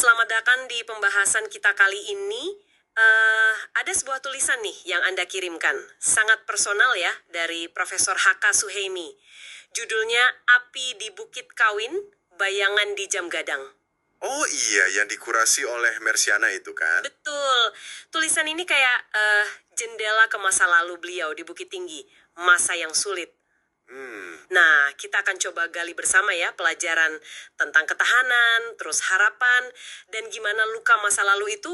Selamat datang di pembahasan kita kali ini. Ada sebuah tulisan nih yang Anda kirimkan. Sangat personal ya, dari Profesor Haka Suheimi. Judulnya Api di Bukit Kawin, Bayangan di Jam Gadang. Oh iya, yang dikurasi oleh Mersiana itu kan? Betul. Tulisan ini kayak jendela ke masa lalu beliau di Bukit Tinggi. Masa yang sulit. Nah, kita akan coba gali bersama ya pelajaran tentang ketahanan, terus harapan, dan gimana luka masa lalu itu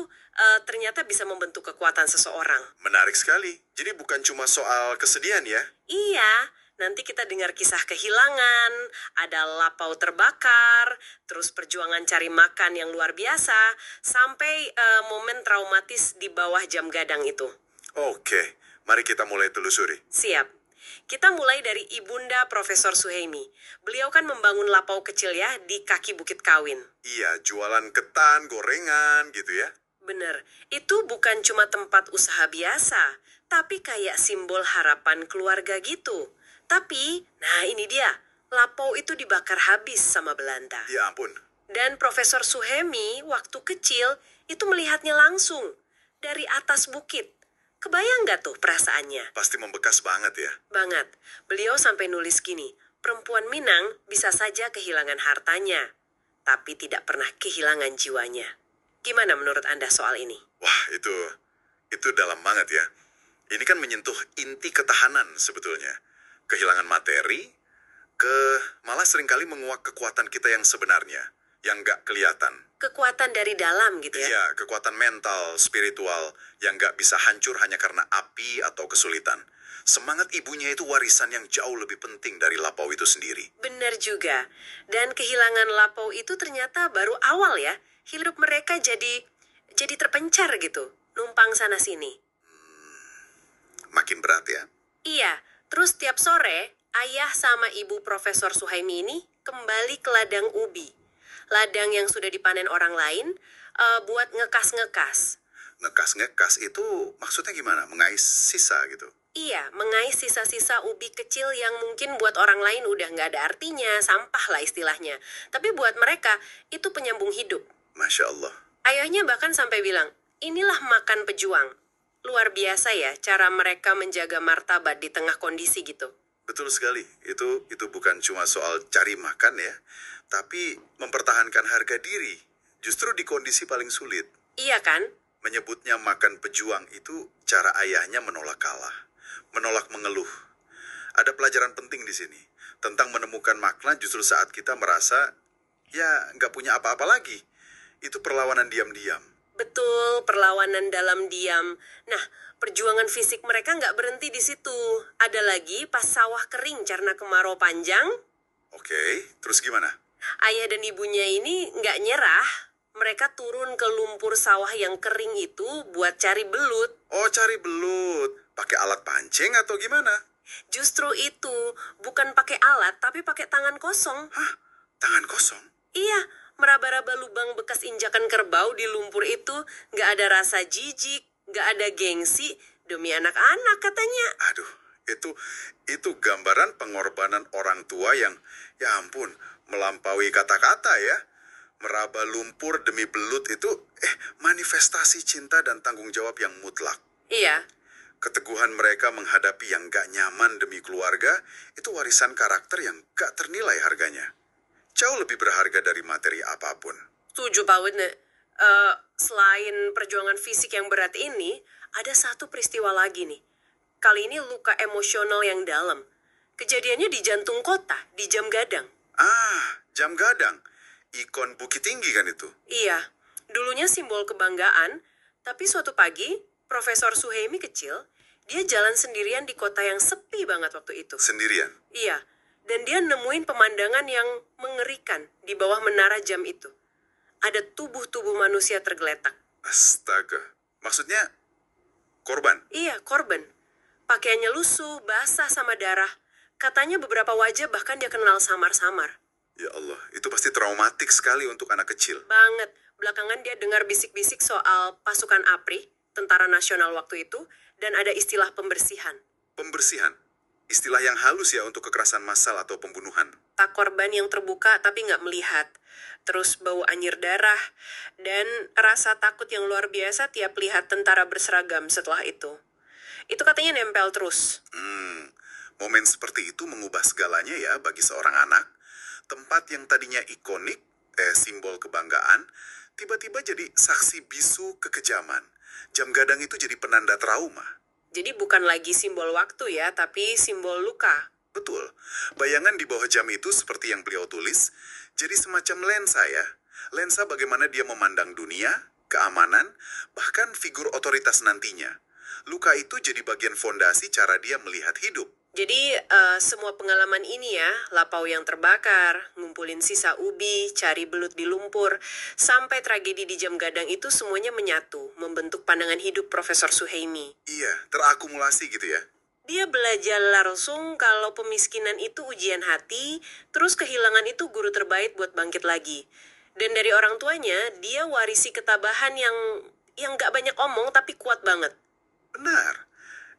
ternyata bisa membentuk kekuatan seseorang. Menarik sekali. Jadi bukan cuma soal kesedihan ya? Iya, nanti kita dengar kisah kehilangan, ada lapau terbakar, terus perjuangan cari makan yang luar biasa, sampai momen traumatis di bawah jam gadang itu. Oke, mari kita mulai telusuri. Siap. Kita mulai dari Ibunda Profesor Suheimi. Beliau kan membangun lapau kecil ya di kaki Bukit Kawin. Iya, jualan ketan, gorengan gitu ya? Bener, itu bukan cuma tempat usaha biasa, tapi kayak simbol harapan keluarga gitu. Tapi, nah ini dia, lapau itu dibakar habis sama Belanda. Ya ampun. Dan Profesor Suheimi waktu kecil itu melihatnya langsung dari atas bukit. Kebayang gak tuh perasaannya? Pasti membekas banget ya? Banget. Beliau sampai nulis gini, perempuan Minang bisa saja kehilangan hartanya, tapi tidak pernah kehilangan jiwanya. Gimana menurut Anda soal ini? Wah, itu dalam banget ya. Ini kan menyentuh inti ketahanan sebetulnya. Kehilangan materi, malah seringkali menguak kekuatan kita yang sebenarnya, yang gak kelihatan. Kekuatan dari dalam gitu ya? Iya, kekuatan mental, spiritual, yang gak bisa hancur hanya karena api atau kesulitan. Semangat ibunya itu warisan yang jauh lebih penting dari lapau itu sendiri. Benar juga. Dan kehilangan lapau itu ternyata baru awal ya. Hidup mereka jadi terpencar gitu. Numpang sana-sini. Makin berat ya. Iya, terus tiap sore, ayah sama ibu Profesor Suhaimi ini kembali ke ladang ubi. Ladang yang sudah dipanen orang lain buat ngekas-ngekas. Ngekas-ngekas itu maksudnya gimana? Mengais sisa gitu? Iya, mengais sisa-sisa ubi kecil yang mungkin buat orang lain udah nggak ada artinya, sampah lah istilahnya. Tapi buat mereka, itu penyambung hidup. Masya Allah. Ayahnya bahkan sampai bilang, inilah makan pejuang. Luar biasa ya cara mereka menjaga martabat di tengah kondisi gitu. Betul sekali. Itu bukan cuma soal cari makan ya, tapi mempertahankan harga diri. Justru di kondisi paling sulit. Iya kan? Menyebutnya makan pejuang itu cara ayahnya menolak kalah. Menolak mengeluh. Ada pelajaran penting di sini. Tentang menemukan makna justru saat kita merasa, ya nggak punya apa-apa lagi. Itu perlawanan diam-diam. Betul, perlawanan dalam diam. Nah, perjuangan fisik mereka nggak berhenti di situ. Ada lagi pas sawah kering karena kemarau panjang. Oke, terus gimana? Ayah dan ibunya ini nggak nyerah. Mereka turun ke lumpur sawah yang kering itu buat cari belut. Oh, cari belut. Pakai alat pancing atau gimana? Justru itu, bukan pakai alat tapi pakai tangan kosong. Hah? Tangan kosong? Iya, meraba-raba lubang bekas injakan kerbau di lumpur itu nggak ada rasa jijik, nggak ada gengsi, demi anak-anak katanya. Aduh, itu gambaran pengorbanan orang tua yang, ya ampun, melampaui kata-kata ya. Meraba lumpur demi belut itu, manifestasi cinta dan tanggung jawab yang mutlak. Iya, Keteguhan mereka menghadapi yang gak nyaman demi keluarga, itu warisan karakter yang gak ternilai harganya. Jauh lebih berharga dari materi apapun. setuju Pak Widne. Selain perjuangan fisik yang berat ini, ada satu peristiwa lagi nih. Kali ini luka emosional yang dalam. Kejadiannya di jantung kota, di jam gadang. Ah, jam gadang. Ikon Bukit Tinggi kan itu? Iya, dulunya simbol kebanggaan, tapi suatu pagi, Profesor Suheimi kecil, dia jalan sendirian di kota yang sepi banget waktu itu. Sendirian. Iya, dan dia nemuin pemandangan yang mengerikan di bawah menara jam itu. Ada tubuh-tubuh manusia tergeletak. Astaga. Maksudnya korban? Iya, korban. Pakaiannya lusuh, basah sama darah. Katanya beberapa wajah bahkan dia kenal samar-samar. Ya Allah, itu pasti traumatik sekali untuk anak kecil. Banget. Belakangan dia dengar bisik-bisik soal pasukan APRI, Tentara Nasional waktu itu, dan ada istilah pembersihan. Pembersihan. Istilah yang halus ya untuk kekerasan massal atau pembunuhan. Tak korban yang terbuka tapi nggak melihat. Terus bau anyir darah. Dan rasa takut yang luar biasa tiap lihat tentara berseragam setelah itu. Itu katanya nempel terus. Momen seperti itu mengubah segalanya ya bagi seorang anak. Tempat yang tadinya ikonik, simbol kebanggaan, tiba-tiba jadi saksi bisu kekejaman. Jam gadang itu jadi penanda trauma. Jadi bukan lagi simbol waktu ya, tapi simbol luka. Betul. Bayangan di bawah jam itu seperti yang beliau tulis, jadi semacam lensa ya. Lensa bagaimana dia memandang dunia, keamanan, bahkan figur otoritas nantinya. Luka itu jadi bagian fondasi cara dia melihat hidup. Jadi semua pengalaman ini ya, lapau yang terbakar, ngumpulin sisa ubi, cari belut di lumpur, sampai tragedi di jam gadang itu semuanya menyatu, membentuk pandangan hidup Profesor Suhaimi. Iya, terakumulasi gitu ya. Dia belajar langsung kalau pemiskinan itu ujian hati, terus kehilangan itu guru terbaik buat bangkit lagi. Dan dari orang tuanya, dia warisi ketabahan yang gak banyak omong tapi kuat banget. Benar.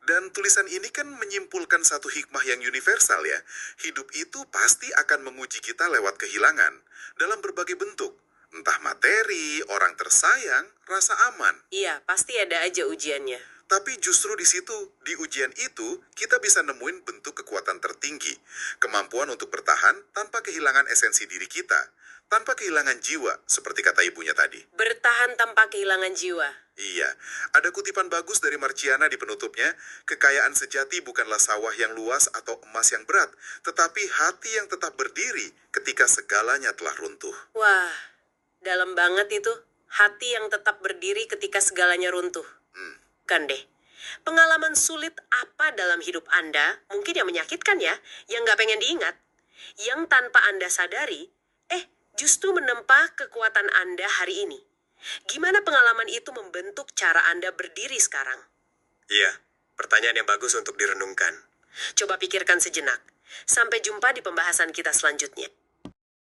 Dan tulisan ini kan menyimpulkan satu hikmah yang universal ya. Hidup itu pasti akan menguji kita lewat kehilangan. Dalam berbagai bentuk. Entah materi, orang tersayang, rasa aman. Iya, pasti ada aja ujiannya. Tapi justru di situ, di ujian itu, kita bisa nemuin bentuk kekuatan tertinggi. Kemampuan untuk bertahan tanpa kehilangan esensi diri kita. Tanpa kehilangan jiwa, seperti kata ibunya tadi. Bertahan tanpa kehilangan jiwa. Iya, ada kutipan bagus dari Marciana di penutupnya, kekayaan sejati bukanlah sawah yang luas atau emas yang berat, tetapi hati yang tetap berdiri ketika segalanya telah runtuh. Wah, dalam banget itu. Hati yang tetap berdiri ketika segalanya runtuh. Kan deh. Pengalaman sulit apa dalam hidup Anda, mungkin yang menyakitkan ya, yang gak pengen diingat. Yang tanpa Anda sadari, justru menempa kekuatan Anda hari ini. Gimana pengalaman itu membentuk cara Anda berdiri sekarang? Iya, pertanyaan yang bagus untuk direnungkan. Coba pikirkan sejenak. Sampai jumpa di pembahasan kita selanjutnya.